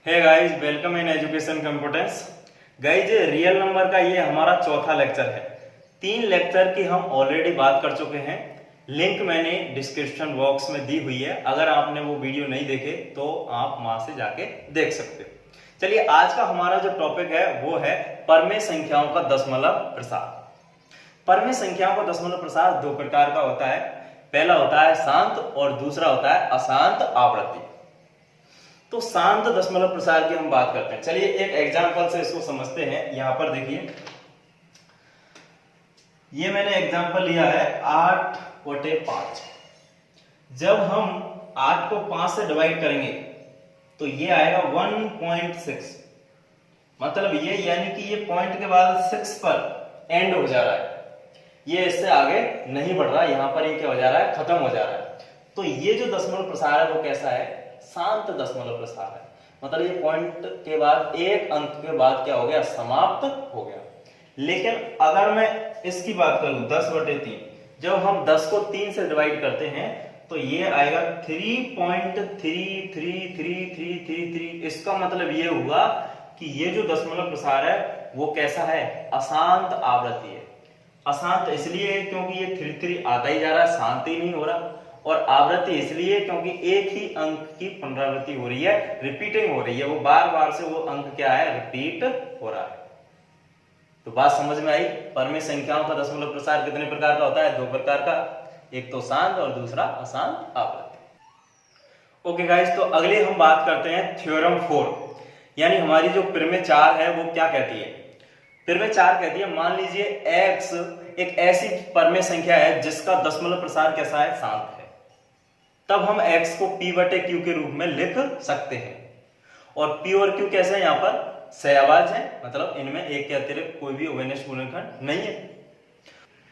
Hey guys, welcome in education computers. Guys, real number का ये हमारा चौथा लेक्चर है। 3 लेक्चर की हम ऑलरेडी बात कर चुके हैं। लिंक मैंने डिस्क्रिप्शन बॉक्स में दी हुई है। अगर आपने वो वीडियो नहीं देखे तो आप वहां से जाके देख सकते हो। चलिए, आज का हमारा जो टॉपिक है वो है परमेय संख्याओं का दशमलव प्रसार। परमेय संख्याओं का दशमलव प्रसार 2 प्रकार का होता है। पहला होता है शांत और दूसरा होता है अशांत आवृत्ति। तो शांत दशमलव प्रसार की हम बात करते हैं। चलिए एक एग्जांपल से इसको समझते हैं। यहां पर देखिए, ये मैंने एग्जांपल लिया है 8/5। जब हम 8 को 5 से डिवाइड करेंगे तो ये आएगा 1.6। मतलब ये यानी कि ये पॉइंट के बाद 6 पर एंड हो जा रहा है। ये इससे आगे नहीं बढ़ रहा, यहां पर ये क्या हो जा रहा है, खत्म हो जा रहा है। तो ये जो दशमलव प्रसार है वो कैसा है, शांत दशमलव प्रसार है। मतलब ये पॉइंट के बाद एक अंक के बाद क्या हो गया, समाप्त हो गया। लेकिन अगर मैं इसकी बात करूं 10/3, जब हम 10 को 3 से डिवाइड करते हैं तो ये आएगा 3.33333। इसका मतलब ये हुआ कि ये जो दशमलव प्रसार है वो कैसा है, अशांत आवृत्ति है। अशांत इसलिए है क्योंकि ये 33 आता ही जा रहा है, शांत ही नहीं हो रहा। और आवृत्ति इसलिए क्योंकि एक ही अंक की पुनरावृत्ति हो रही है, रिपीटिंग हो रही है। वो बार बार से वो अंक क्या है, रिपीट हो रहा है। तो बात समझ में आई। परमेय संख्याओं का दशमलव प्रसार कितने प्रकार का होता है, 2 प्रकार का। एक तो शांत और दूसरा अशांत आवृत्ति। ओके गाइस, तो अगले हम बात करते हैं थ्योरम 4। यानी हमारी जो प्रमेय 4 है वो क्या कहती है। प्रमेय 4 कहती है, मान लीजिए x एक ऐसी परमेय संख्या है जिसका दशमलव प्रसार कैसा है, शांत है। तब हम x को p/q के रूप में लिख सकते हैं। और p और q कैसे है, यहां पर सहअवाज है, मतलब इनमें एक के अतिरिक्त कोई भी अविनाश गुणनखंड नहीं है।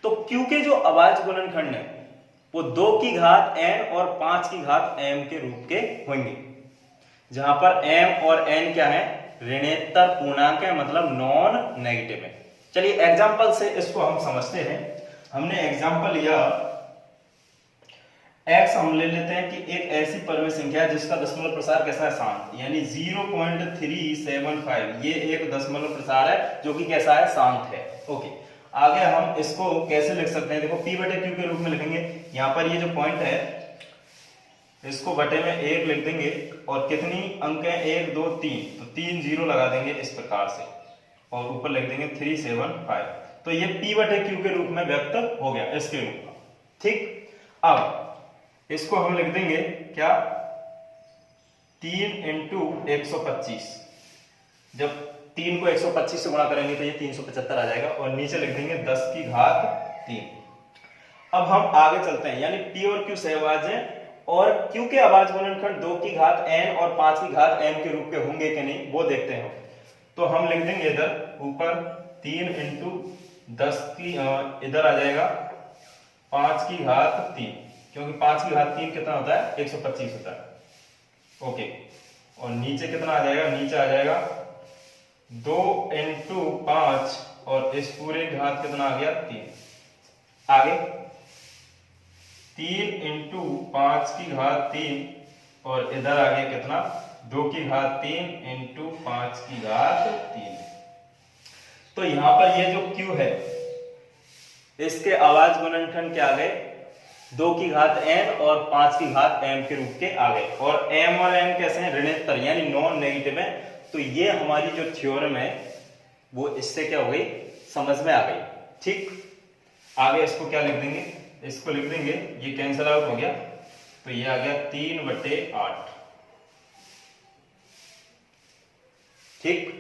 तो q के जो अवाज गुणनखंड है वो 2 की घात n और 5 की घात m के रूप के होंगे, जहां पर m और n क्या है, ऋणोत्तर पूर्णांक है, मतलब नॉन नेगेटिव है। चलिए एग्जांपल से इसको हम समझते हैं। हमने एग्जांपल लिया x, हम ले लेते हैं कि एक ऐसी परमेय संख्या है जिसका दशमलव प्रसार कैसा है, शांत, यानी 0.375। ये एक दशमलव प्रसार है जो कि कैसा है, शांत है। ओके, आगे हम इसको कैसे लिख सकते हैं, देखो p/q के रूप में लिखेंगे। यहां पर ये जो पॉइंट है इसको बटे में 1 लिख देंगे, और कितनी अंक है, 1 2 3, तो 3 0 लगा देंगे इस प्रकार से, और ऊपर लिख देंगे 375। तो ये p/q के रूप में व्यक्त हो गया इसके रूप में। ठीक, अब इसको हम लिख देंगे क्या, 3 × 125। जब 3 को 125 से गुणा करेंगे तो ये 375 आ जाएगा, और नीचे लिख देंगे 10 की घात 3। अब हम आगे चलते हैं, यानी p और q सहअवाज है, और q के अवाज गुणनखंड 2 की घात n और 5 की घात m के रूप के होंगे कि नहीं, वो देखते हैं। तो हम लिख देंगे इधर ऊपर 3 × 10 की, इधर आ जाएगा 5 की घात 3, क्योंकि 5 की घात 3 कितना होता है, 125 होता है। ओके, और नीचे कितना आ जाएगा, नीचे आ जाएगा 2 × 5, और इस पूरे घात कितना आ गया, 3। आगे 3 × 5 की घात 3, और इधर आ गया कितना, 2 की घात 3 × 5 की घात 3। तो यहां पर ये जो q है इसके अवाज गुणनखंड क्या आ गए, 2 की घात n और 5 की घात m के रूप के आ गए। और m और n कैसे हैं, ऋणोत्तर, यानी नॉन नेगेटिव है। तो ये हमारी जो थ्योरम है वो इससे क्या हो गई, समझ में आ गई। ठीक, आगे इसको क्या लिख देंगे, इसको लिख देंगे, ये कैंसिल आउट हो गया, तो ये आ गया 3/8। ठीक,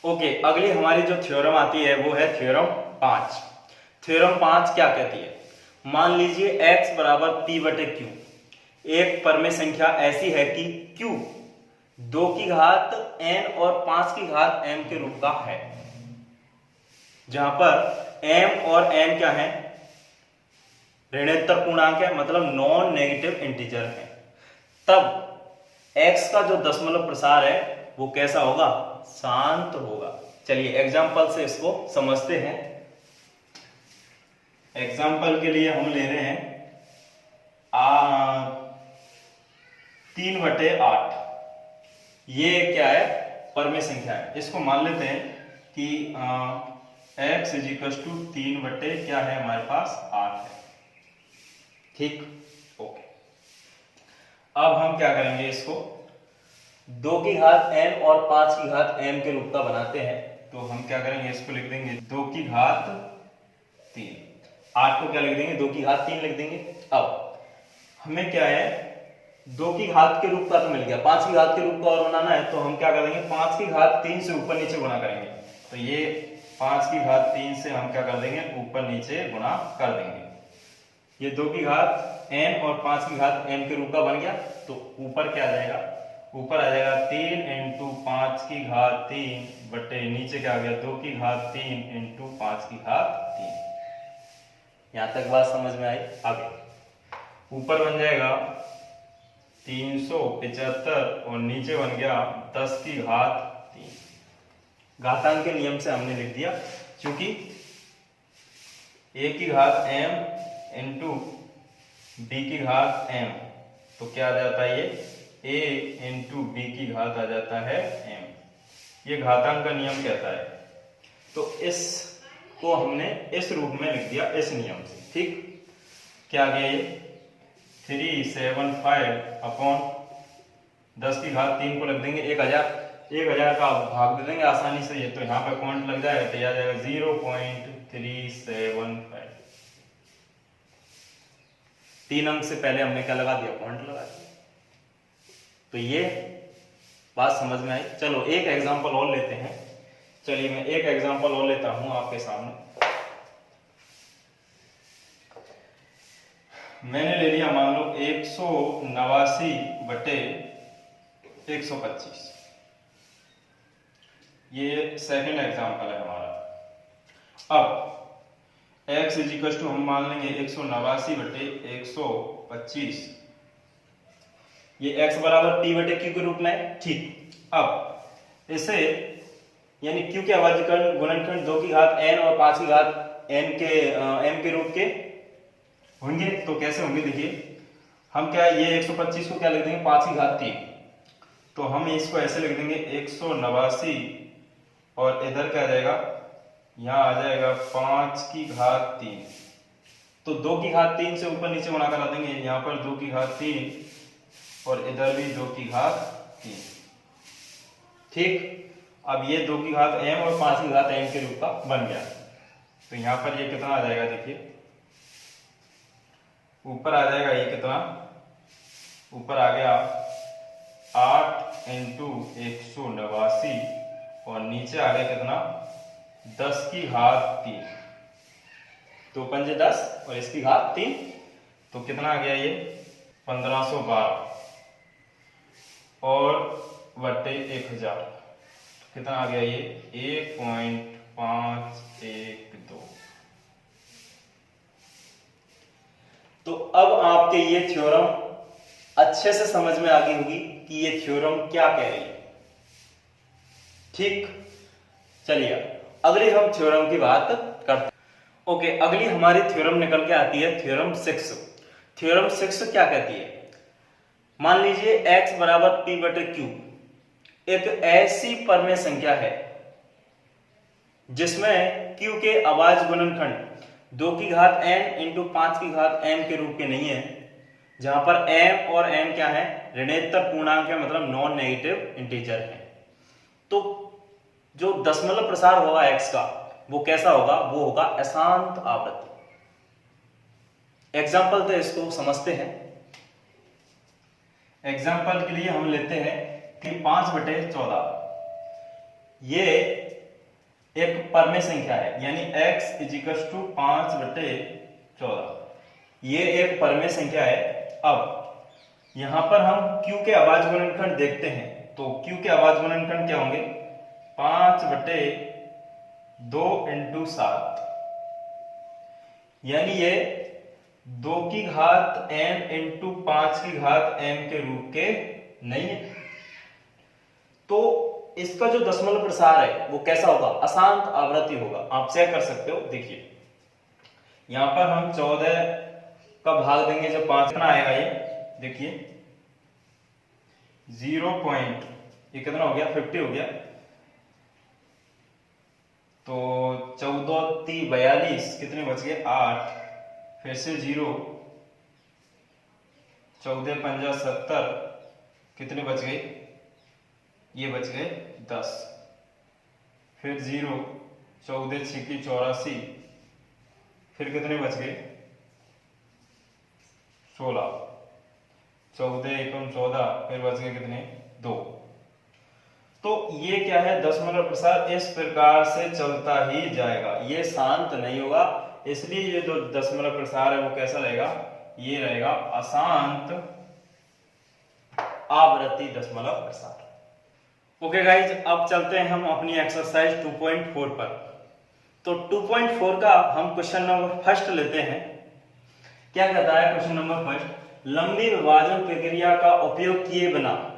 ओके, अगली हमारी जो थ्योरम आती है वो है थ्योरम 5। थ्योरम 5 क्या कहती है, मान लीजिए x बराबर p/q। एक परमेय संख्या ऐसी है कि q 2 की घात n और 5 की घात m के रूप का है, जहां पर m और n क्या है, ऋणोत्तर पूर्णांक है, मतलब नॉन नेगेटिव इंटीजर है। तब x का जो दशमलव प्रसार है वो कैसा होगा, शांत होगा। चलिए एग्जांपल से इसको समझते हैं। एग्जाम्पल के लिए हम ले रहे हैं 3/8। ये क्या है, परमेय संख्या है। इसको मान लेते हैं कि x इजिकल्स टू 3 बटे क्या है हमारे पास 8 है। ठीक, ओके। अब हम क्या करेंगे, इसको 2 की घात n और 5 की घात m के रूप का बनाते हैं। तो हम क्या करेंगे, इसको लिख देंगे 2 की घात 3, 8 को क्या लिख देंगे, 2 की घात 3 लिख देंगे। अब हमें क्या है, 2 की घात के रूप का तो मिल गया, 5 की घात के रूप का और बनाना है। तो हम क्या करेंगे, 5 की घात 3 से ऊपर नीचे गुणा करेंगे। तो ये 5 की घात 3 से हम क्या कर देंगे, ऊपर नीचे गुणा कर देंगे। ये 2 की घात n और 5 की घात m के रूप का बन गया। तो ऊपर क्या आ जाएगा, ऊपर आ जाएगा 3 इंटू 5 की घात 3 बटे नीचे क्या आ गया, 2 की घात 3 इंटू 5 की घात 3। यहां तक बात समझ में आई। आगे ऊपर बन जाएगा 375 और नीचे बन गया 10 की घात 3। घातांक के नियम से हमने लिख दिया, क्योंकि a की घात m इंटू b की घात m, तो क्या आ जाता है, ये a इंटू b की घात आ जाता है m। ये घातांक का नियम कहता है। तो इसको हमने इस रूप में लिख दिया, इस नियम से। ठीक, क्या आ गया, ये 375 अपॉन 10 की घात 3 को लग देंगे 1000 का भाग दे देंगे आसानी से। ये तो यहाँ पे पॉइंट लग जाएगा, तो आ जाएगा 0.375। 3 अंक से पहले हमने क्या लगा दिया, पॉइंट लगा दिया। तो ये बात समझ में आई। चलो एक एग्जांपल और लेते हैं। चलिए मैं एक एग्जांपल और लेता हूं आपके सामने। मैंने ले लिया, मान लो 189 बटे 125। ये सेकंड एग्जांपल है हमारा। अब x इजिकल्स टू हम मान लेंगे 189 बटे 125। ये x बराबर p बटे q के रूप में है। ठीक, अब इसे यानी q के अभाज्यकरण गुणनखंड 2 की घात n और 5 की घात m के रूप के होंगे। तो कैसे होंगे, देखिए हम क्या, ये 125 को क्या लिख देंगे, 5 की घात 3। तो हम इसको ऐसे लिख देंगे 189 और इधर क्या आ जाएगा, यहाँ आ जाएगा 5 की घात 3। तो 2 की घात 3 से ऊपर नीचे गुणा करा देंगे, यहाँ पर 2 की घात 3 और इधर भी 2 की घात 3। ठीक, अब ये 2 की घात m और 5 की घात m के रूप का बन गया। तो यहाँ पर ये कितना आ जाएगा, देखिए ऊपर आ जाएगा, ये कितना ऊपर आ गया 8 इंटू 189 और नीचे आ गया कितना, 10 की घात 3। तो 5 10 और इसकी घात 3, तो कितना आ गया, ये 1512 और बटे 1000, कितना आ गया, ये 1.512। तो अब आपके ये थ्योरम अच्छे से समझ में आ गई होगी कि ये थ्योरम क्या कह रही है। ठीक, चलिए अगली हम थ्योरम की बात करते हैं। ओके, अगली हमारी थ्योरम निकल के आती है थ्योरम 6। थ्योरम 6 क्या कहती है, मान लीजिए x बराबर p बटे q एक ऐसी परमेय संख्या है जिसमें q के अभाज्य गुणनखंड 2 की घात n इंटू 5 की घात m के रूप के नहीं है, जहां पर m और n क्या है, ऋणोत्तर पूर्णांक है, मतलब नॉन नेगेटिव इंटीजर है। तो जो दशमलव प्रसार होगा x का, वो कैसा होगा, वो होगा अशांत आवृत्ति। एग्जाम्पल तो इसको समझते हैं। एग्जाम्पल के लिए हम लेते हैं कि 5/14 ये एक परमेय संख्या है, यानी x इजिकल्स टू 5/14 ये एक परमेय संख्या है। अब यहां पर हम q के अभाज्य गुणनखंड देखते हैं। तो q के अभाज्य गुणनखंड क्या होंगे, 5/2 इंटू 7, यानी ये 2 की घात m इंटू 5 की घात m के रूप के नहीं है। तो इसका जो दशमलव प्रसार है वो कैसा होगा, अशांत आवृत्ति होगा। आप चेक कर सकते हो, देखिए यहां पर हम 14 का भाग देंगे जब 5 ना आएगा, ये देखिए ये कितना हो गया 50 हो गया। तो 14×3 = 42, कितने बच गए 8, फिर से 0, 14×5 = 70, कितने बच गए, ये बच गए 10, फिर 0, 14×6 = 84, फिर कितने बच गए 16, 14×1 = 14, फिर बच गए कितने 2। तो ये क्या है, दशमलव प्रसार इस प्रकार से चलता ही जाएगा, ये शांत नहीं होगा। इसलिए ये जो दशमलव प्रसार है वो कैसा रहेगा, ये रहेगा अशांत आवृत्ति दशमलव प्रसार। ओके गाइज, अब चलते हैं हम अपनी एक्सरसाइज 2.4 पर। तो 2.4 का हम क्वेश्चन नंबर फर्स्ट लेते हैं। क्या कहता है क्वेश्चन नंबर फर्स्ट, लंबी विभाजन प्रक्रिया का उपयोग किए बिना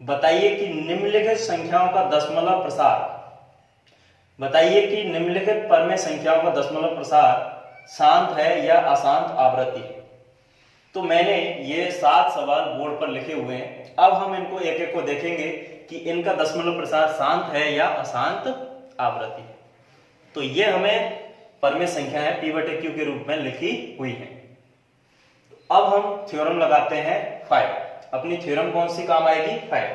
बताइए कि निम्नलिखित संख्याओं का दशमलव प्रसार, बताइए कि निम्नलिखित परमेय संख्याओं का दशमलव प्रसार शांत है या अशांत आवृत्ति है। तो मैंने ये 7 सवाल बोर्ड पर लिखे हुए हैं। अब हम इनको एक एक को देखेंगे कि इनका दशमलव प्रसार शांत है या अशांत आवृत्ति है। तो ये हमें परमेय संख्या है P/Q के रूप में लिखी हुई है। अब हम थ्योरम लगाते हैं 5। अपनी थ्योरम कौन सी काम आएगी, 5।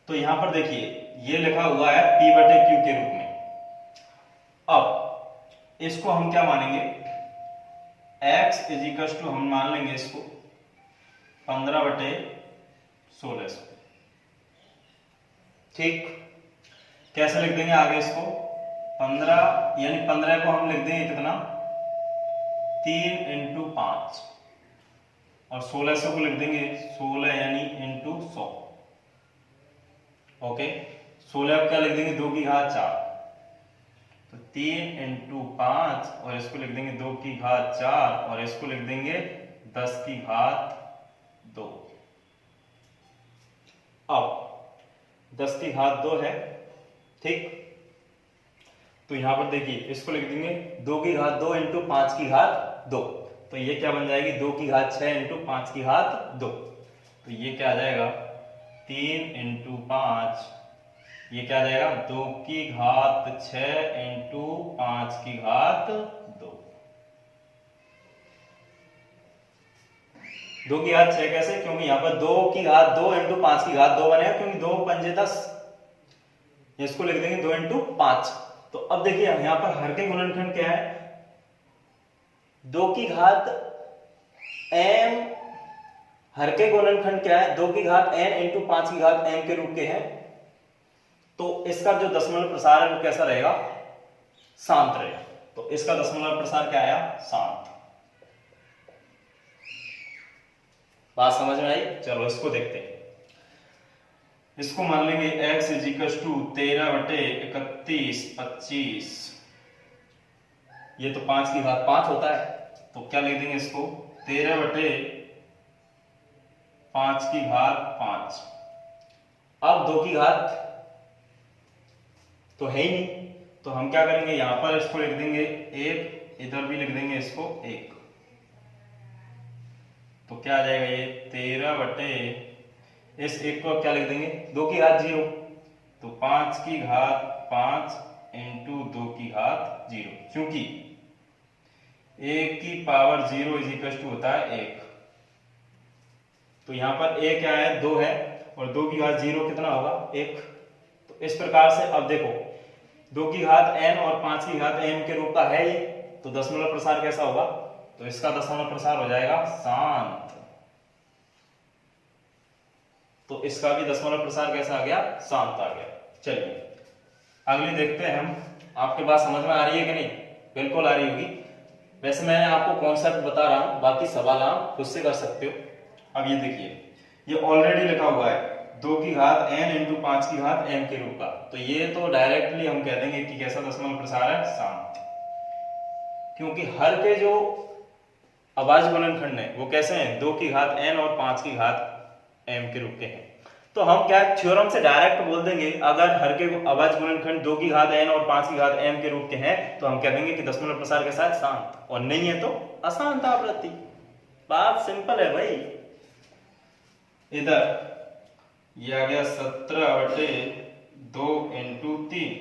तो यहां पर देखिए ये लिखा हुआ है P/Q के रूप में। अब इसको हम क्या मानेंगे, x = हम मान लेंगे इसको 15/1600। ठीक, कैसे लिख देंगे आगे इसको 15, यानी 15 को हम लिख देंगे कितना 3 × 5, और 1600 को लिख देंगे 16 यानी × 100। ओके, 16 को क्या लिख देंगे 2×4, तो 3 × 5, और इसको लिख देंगे 2×4, और इसको लिख देंगे 10⁻²। अब 10⁻² है, ठीक। तो यहां पर देखिए इसको लिख देंगे 2×2 × 5⁻²। तो ये क्या बन जाएगी 2×6 × 5⁻²। तो ये क्या आ जाएगा 3 × 5, ये क्या आ जाएगा 2×6 × 5⁻²। 2×6 कैसे, क्योंकि यहाँ पर 2×2 × 5⁻² बनेगा, क्योंकि 2×5 = 10। इसको लिख देंगे 2 × 5। तो अब देखिए यहां पर हर के गुणनखंड क्या है 2m, हर के गुणनखंड क्या है 2n × 5m के रूप के हैं। तो इसका जो दशमलव प्रसार है वो कैसा रहेगा, शांत रहेगा। तो इसका दशमलव प्रसार क्या आया, शांत। बात समझ में आई, चलो इसको देखते हैं। इसको मान लेंगे x = 13/31 25, ये तो 5⁻5 होता है, तो क्या लिख देंगे इसको 13/5⁻5। अब 2 की घात तो है ही नहीं, तो हम क्या करेंगे यहां पर इसको लिख देंगे 1, इधर भी लिख देंगे इसको 1। तो क्या आ जाएगा ये 13/, इस 1 को क्या लिख देंगे 2×0, तो 5⁻5 × 2×0, क्योंकि 1⁻0 होता है 1। तो यहां पर a क्या है 2 है, और 2×0 कितना होगा 1। तो इस प्रकार से अब देखो 2n और 5m के रूप का है ये, तो दशमलव प्रसार कैसा होगा, तो इसका दशमलव प्रसार हो जाएगा शांत। तो इसका भी दशमलव प्रसार कैसा आ गया, शांत आ गया। चलिए अगली देखते हैं हम। आपके बात समझ में आ रही है कि नहीं, बिल्कुल आ रही होगी। वैसे मैंने आपको कॉन्सेप्ट बता रहा हूं, बाकी सवाल आप खुद से कर सकते हो। अब ये देखिए ये ऑलरेडी लिखा हुआ है 2n × 5m के रूप का, तो ये तो डायरेक्टली हम कह देंगे कि कैसा दशमलव प्रसार है, शांत। क्योंकि हर के जो अभाज्य गुणनखंड है वो कैसे हैं 2n और 5m के रूप के हैं। तो हम क्या थ्योरम से डायरेक्ट बोल देंगे, अगर हर के अभाज्य गुणनखंड 2n और 5m के रूप के हैं तो हम कह देंगे कि दशमलव प्रसार कैसा है, शांत, और नहीं है तो अशांत आवृत्ति। बात सिंपल है भाई। इधर ये आ गया 17/2 इंटू 3।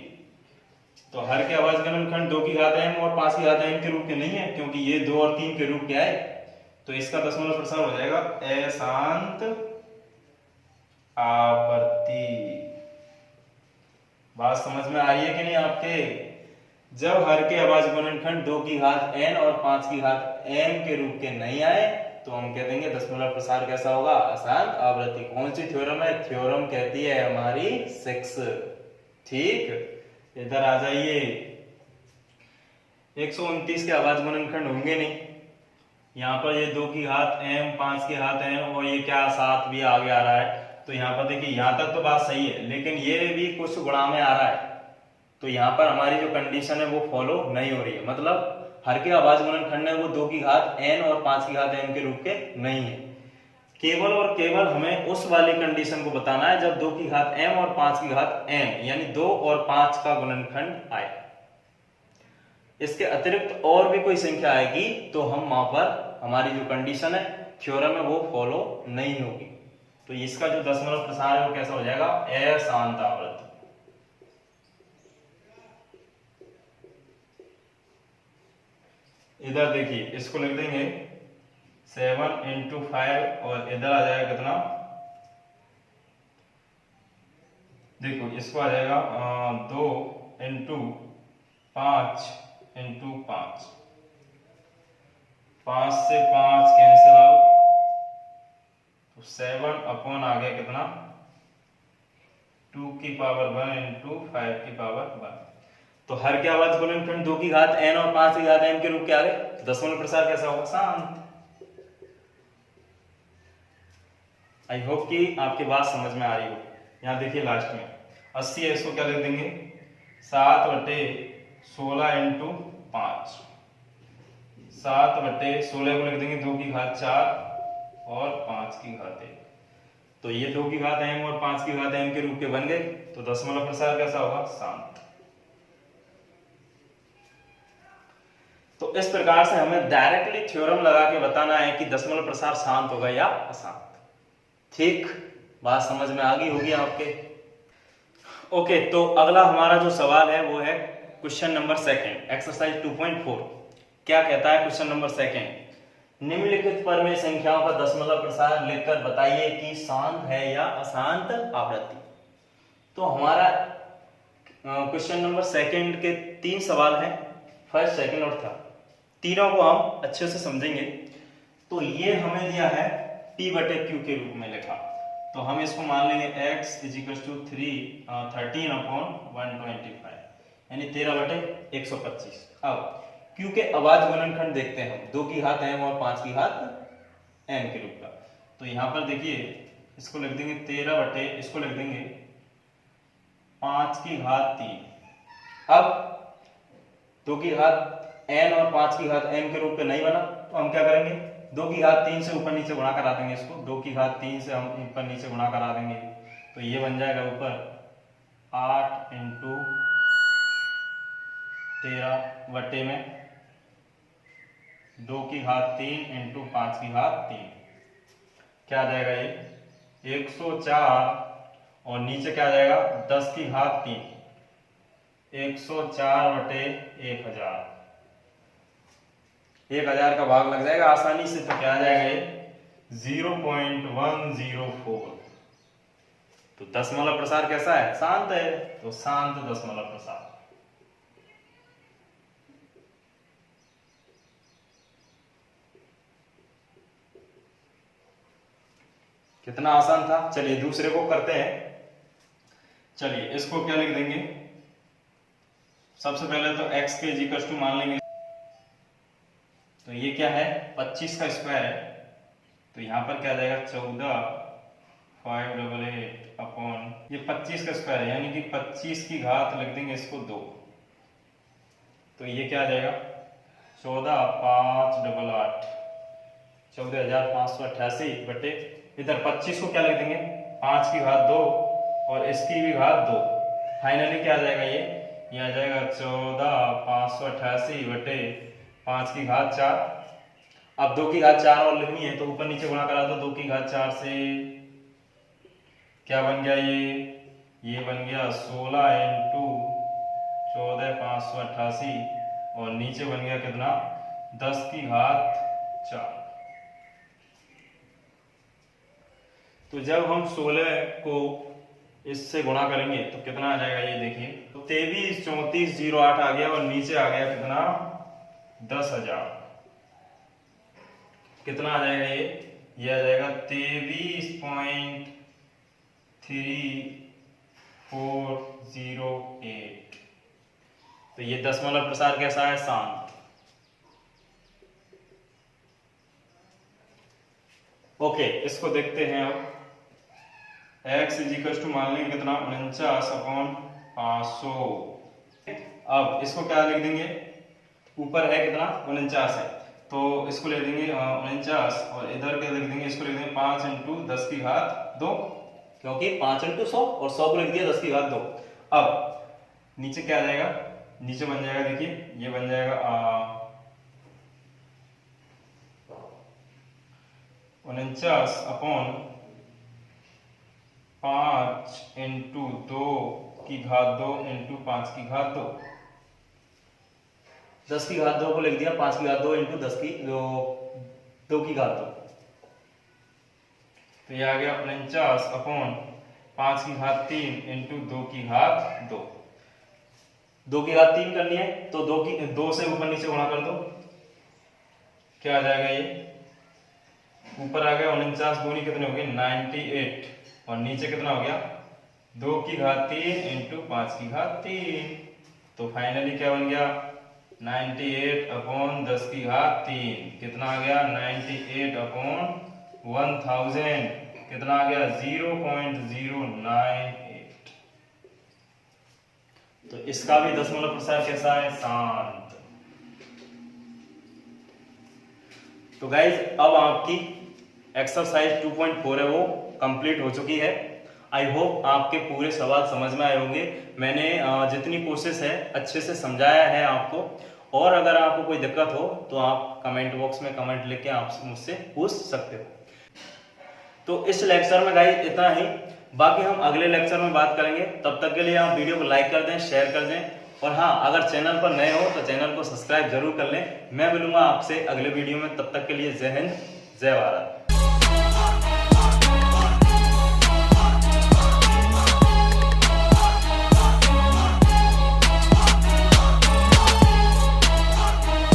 तो हर के अभाज्य गुणनखंड 2 की घात m और 5 की घात m के रूप के नहीं है, क्योंकि ये 2 और 3 के रूप के आए। तो इसका दशमलव प्रसार हो जाएगा अशांत आवर्ती। बात समझ में आ रही है कि नहीं आपके? जब हर के अभाज्य गुणनखंड 2 की घात n और 5 की घात m के रूप के नहीं आए तो हम कह देंगे दशमलव प्रसार कैसा होगा? अशांत आवर्ती। कौन सी थ्योरम है? थ्योरम कहती है हमारी 6। ठीक, इधर आ जाइए। 129 के अभाज्य गुणनखंड होंगे नहीं, यहाँ पर ये 2 की घात m, 5 की घात m और ये क्या 7 भी आगे आ रहा है। तो यहाँ पर देखिए, यहाँ तक तो बात सही है, लेकिन ये भी कुछ गुणा में आ रहा है। तो यहाँ पर हमारी जो कंडीशन है वो फॉलो नहीं हो रही है। मतलब हर के अभाज्य गुणनखंड है वो 2 की घात n और 5 की घात m के रूप के नहीं है। केवल और केवल हमें उस वाली कंडीशन को बताना है जब 2 की घात m और 5 की घात m यानी 2 और 5 का गुणनखंड आए। इसके अतिरिक्त और भी कोई संख्या आएगी तो हम वहां पर हमारी जो कंडीशन है, थ्योरम है, वो फॉलो नहीं होगी। तो इसका जो दशमलव प्रसार है वो कैसा हो जाएगा? अशांत आवर्ती। इधर देखिए, इसको लिख देंगे 7 इंटू 5 और इधर आ जाएगा कितना? देखो इसको आ जाएगा 2 इंटू 5 इंटू 5। 5 से 5 कैंसिल आउट, तो 7 अपॉन आ गया कितना? 2 की पावर 1 इंटू 5 की पावर 1। तो हर के अभाज्य गुणनखंड 2 की घात n और 5 की घात m के रूप के आ गए। तो दशमलव प्रसार कैसा होगा? शांत। आई होप कि आपकी बात समझ में आ रही हो। यहाँ देखिए लास्ट में 80 है, इसको क्या लिख देंगे? 7/16 इंटू 5। 7/16 को लिख देंगे 2 की घात 4 और 5 की घात 1। तो ये 2 की घात m और 5 की घात m के रूप के बन गए। तो दशमलव प्रसार कैसा होगा? शांत। तो इस प्रकार से हमें डायरेक्टली थ्योरम लगा के बताना है कि दशमलव प्रसार शांत होगा या अशांत। ठीक, बात समझ में आ गई होगी आपके। ओके, तो अगला हमारा जो सवाल है वो है क्वेश्चन नंबर 2, एक्सरसाइज 2.4। क्या कहता है क्वेश्चन नंबर 2? निम्नलिखित पर में संख्याओं का दशमलव प्रसार लिखकर बताइए कि शांत है या अशांत आवृत्ति। तो हमारा क्वेश्चन नंबर 2 के 3 सवाल हैं, फर्स्ट, सेकंड और थर्ड। तीनों को हम अच्छे से समझेंगे। तो ये हमें दिया है P/Q के रूप में लिखा, तो हम इसको मान लेंगे x = 13/125 यानी 13/125। अब Q के अभाज्य गुणनखंड देखते हैं हम, 2 की घात m और 5 की घात m के रूप का। तो यहाँ पर देखिए, इसको लिख देंगे 13 इसको लिख देंगे 5 की घात 3। अब 2 की घात n और 5 की घात m के रूप में नहीं बना, तो हम क्या करेंगे? 2 की घात 3 से ऊपर नीचे गुणा करा देंगे इसको। 2 की घात 3 से हम ऊपर नीचे गुणा करा देंगे, तो ये बन जाएगा ऊपर 8 इंटू 13 बटे में 2 की घात 3 इंटू 5 की घात 3। क्या आ जाएगा? ये 104 और नीचे क्या आ जाएगा? 10 की घात 3। 104 बटे 1000। 1000 का भाग लग जाएगा आसानी से, तो क्या आ जाएगा? ये 0.104। तो दशमलव प्रसार कैसा है? शांत है। तो शांत दशमलव प्रसार। कितना आसान था। चलिए दूसरे को करते हैं। चलिए इसको क्या लिख देंगे? सबसे पहले तो x के इक्वल मान लेंगे, तो ये क्या है? 25 का स्क्वायर है, तो यहाँ पर क्या आ जाएगा? 14,588 अपॉन ये 25 का स्क्वायर है, यानी कि 25 की घात लिख देंगे इसको 2। तो ये क्या आ जाएगा? 14,588 14,588 बटे इधर 25 को क्या लिख देंगे? 5 की घात 2 और इसकी भी घात 2। फाइनली क्या आ जाएगा? ये आ जाएगा 14,588 बटे 5 की घात 4। अब 2 की घात 4 और लिखनी है, तो ऊपर नीचे गुणा करा दो। 2 की घात 4 से क्या बन गया ये बन गया 16 इंटू 14,588 और नीचे बन गया कितना 10 की घात 4। तो जब हम 16 को इससे गुणा करेंगे तो कितना आ जाएगा ये देखिए, तो 233408 आ गया और नीचे आ गया कितना 10,000। कितना आ जाएगा ये आ जाएगा 23.3408। तो ये दशमलव प्रसार कैसा है, शांत। ओके, इसको देखते हैं अब। x इजिकल्स टू मान लेंगे कितना 49/500। अब इसको क्या लिख देंगे, ऊपर है कितना 49 है तो इसको ले देंगे 49 और इधर क्या लिख देंगे, इसको लिख देंगे 5 इंटू 10 की घात 2, क्योंकि 5 इंटू 100 और 100 को लिख दिया 10 की घात 2। अब नीचे क्या आ जाएगा, नीचे बन जाएगा देखिए ये बन जाएगा 49/5 इंटू 2 की घात 2 इंटू 5 की घात 2। 10 की घात 2 को लिख दिया 5 की घात 2 इंटू 2 की घात 2। तो ये आ गया 49/5 की घात 3 इंटू 2 की घात 2। 2 की घात 3 करनी है तो 2 से ऊपर नीचे गुणा कर दो। क्या आ जाएगा ये, ऊपर आ गया 49 दूनी कितने हो गए 98 और नीचे कितना हो गया 2 की घात 3 इंटू 5 की घात 3। तो फाइनली क्या बन गया 98/10 की घात 3। कितना आ गया 98/1000, कितना आ गया 0.098। तो इसका भी दशमलव प्रसार कैसा है, शांत। तो गाइज अब आपकी एक्सरसाइज 2.4 है वो कंप्लीट हो चुकी है। आई होप आपके पूरे सवाल समझ में आए होंगे। मैंने जितनी कोशिश है अच्छे से समझाया है आपको, और अगर आपको कोई दिक्कत हो तो आप कमेंट बॉक्स में कमेंट लिख के आप मुझसे पूछ सकते हो। तो इस लेक्चर में गाइस इतना ही, बाकी हम अगले लेक्चर में बात करेंगे। तब तक के लिए आप वीडियो को लाइक कर दें, शेयर कर दें, और हाँ, अगर चैनल पर नए हो तो चैनल को सब्सक्राइब जरूर कर लें। मैं मिलूंगा आपसे अगले वीडियो में, तब तक के लिए जय हिंद, जय भारत।